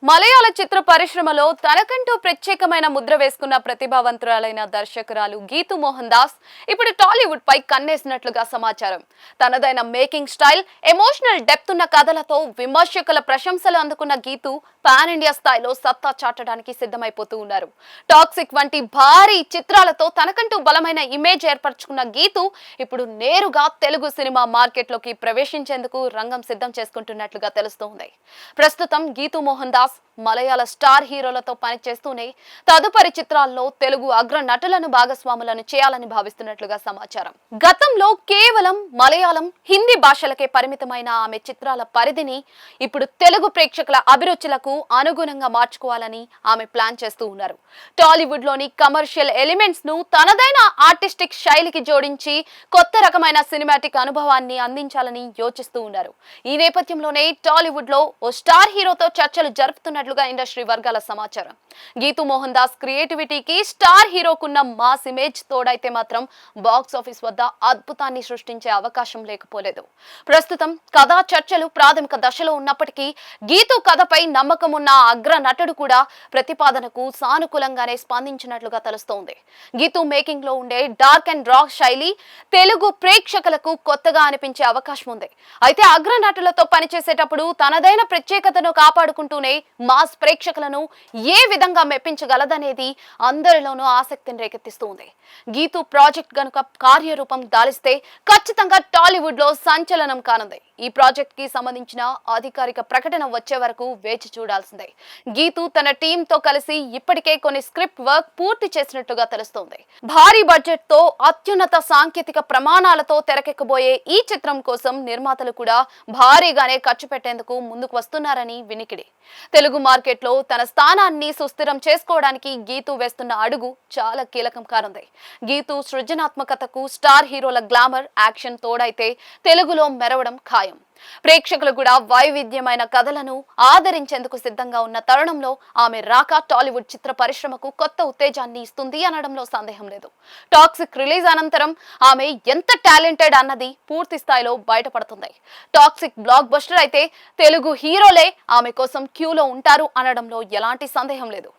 మలయాళ చిత్ర పరిశ్రమలో తనకంటూ ప్రత్యేకమైన ముద్ర వేసుకున్న ప్రతిభావంతురాలైన దర్శకురాలు గీతూ మోహన్ దాస్ ఇప్పుడు టాలీవుడ్ పై కన్నేసినట్లుగా సమాచారం. తనదైన మేకింగ్ స్టైల్, ఎమోషనల్ డెప్త్ ఉన్న కథలతో విమర్శకుల ప్రశంసలు అందుకున్న గీతూ పాన్ ఇండియా స్థాయిలో సత్తా చాటడానికి సిద్ధమైపోతూ ఉన్నారు. టాక్సిక్ వంటి భారీ చిత్రాలతో తనకంటూ బలమైన ఇమేజ్ ఏర్పరచుకున్న గీతూ ఇప్పుడు నేరుగా తెలుగు సినిమా మార్కెట్లోకి ప్రవేశించేందుకు రంగం సిద్ధం చేసుకుంటున్నట్లుగా తెలుస్తోంది. ప్రస్తుతం గీతూ మోహన్ దాస్ మలయాళ స్టార్ హీరోలతో పనిచేస్తూనే తదుపరి చిత్రాల్లో తెలుగు అగ్ర నటులను భాగస్వాములను చేయాలని భావిస్తున్నట్లుగా సమాచారం. గతంలో కేవలం మలయాళం, హిందీ భాషలకే పరిమితమైన ఆమె చిత్రాల పరిధిని ఇప్పుడు తెలుగు ప్రేక్షకుల అభిరుచులకు అనుగుణంగా మార్చుకోవాలని ఆమె ప్లాన్ చేస్తూ ఉన్నారు. టాలీవుడ్ లోని కమర్షియల్ ఎలిమెంట్స్ ను తనదైన ఆర్టిస్టిక్ శైలికి జోడించి కొత్త రకమైన సినిమాటిక్ అనుభవాన్ని అందించాలని యోచిస్తూ ఉన్నారు. ఈ నేపథ్యంలోనే టాలీవుడ్ లో ఓ స్టార్ హీరోతో చర్చలు జరుపుతున్నట్లుగా ఇండస్ట్రీ వర్గాల సమాచారం. గీతూ మోహన్ దాస్ క్రియేటివిటీకి స్టార్ హీరోకున్న మాస్ ఇమేజ్ తోడైతే మాత్రం బాక్స్ ఆఫీస్ వద్ద అద్భుతాన్ని సృష్టించే అవకాశం లేకపోలేదు. ప్రస్తుతం కథా చర్చలు ప్రాథమిక దశలో ఉన్నప్పటికీ గీతూ కథపై నమ్మకం ఉన్న అగ్ర నటుడు కూడా ప్రతిపాదనకు సానుకూలంగానే స్పందించినట్లుగా తెలుస్తోంది. గీతూ మేకింగ్ లో ఉండే డార్క్ అండ్ రాక్ శైలి తెలుగు ప్రేక్షకులకు కొత్తగా అనిపించే అవకాశం ఉంది. అయితే అగ్ర నటులతో పనిచేసేటప్పుడు తనదైన ప్రత్యేకతను కాపాడుకుంటూనే మాస్ ప్రేక్షకులను ఏ విధంగా మెప్పించగలదనేది అందరిలోనూ ఆసక్తిని రేకెత్తిస్తుంది. గీతూ ప్రాజెక్ట్ గనుక కార్యరూపం దాలిస్తే ఖచ్చితంగా టాలీవుడ్ లో సంచలనం కానుంది. ఈ ప్రాజెక్ట్ కి సంబంధించిన అధికారిక ప్రకటన వచ్చే వరకు వేచి చూడాల్సిందే. గీతూ తన టీమ్ తో కలిసి ఇప్పటికే కొన్ని స్క్రిప్ట్ వర్క్ పూర్తి చేసినట్లుగా తెలుస్తోంది. భారీ బడ్జెట్ తో అత్యున్నత సాంకేతిక ప్రమాణాలతో తెరకెక్కబోయే ఈ చిత్రం కోసం నిర్మాతలు కూడా భారీగానే ఖర్చు పెట్టేందుకు ముందుకు వస్తున్నారని వినికిడి. తెలుగు మార్కెట్ లో తన స్థానాన్ని సుస్థిరం చేసుకోవడానికి గీతూ వేస్తున్న అడుగు చాలా కీలకం కానుంది. గీతూ సృజనాత్మకతకు స్టార్ హీరోల గ్లామర్, యాక్షన్ తోడైతే తెలుగులో మెరవడం ఖాయం. ప్రేక్షకులు కూడా వైవిధ్యమైన కథలను ఆదరించేందుకు సిద్ధంగా ఉన్న తరుణంలో ఆమె రాక టాలీవుడ్ చిత్ర పరిశ్రమకు కొత్త ఉత్తేజాన్ని ఇస్తుంది అనడంలో సందేహం లేదు. టాక్సిక్ రిలీజ్ అనంతరం ఆమె ఎంత టాలెంటెడ్ అన్నది పూర్తి స్థాయిలో బయటపడుతుంది. టాక్సిక్ బ్లాక్ బస్టర్ అయితే తెలుగు హీరోలే ఆమె కోసం క్యూలో ఉంటారు అనడంలో ఎలాంటి సందేహం లేదు.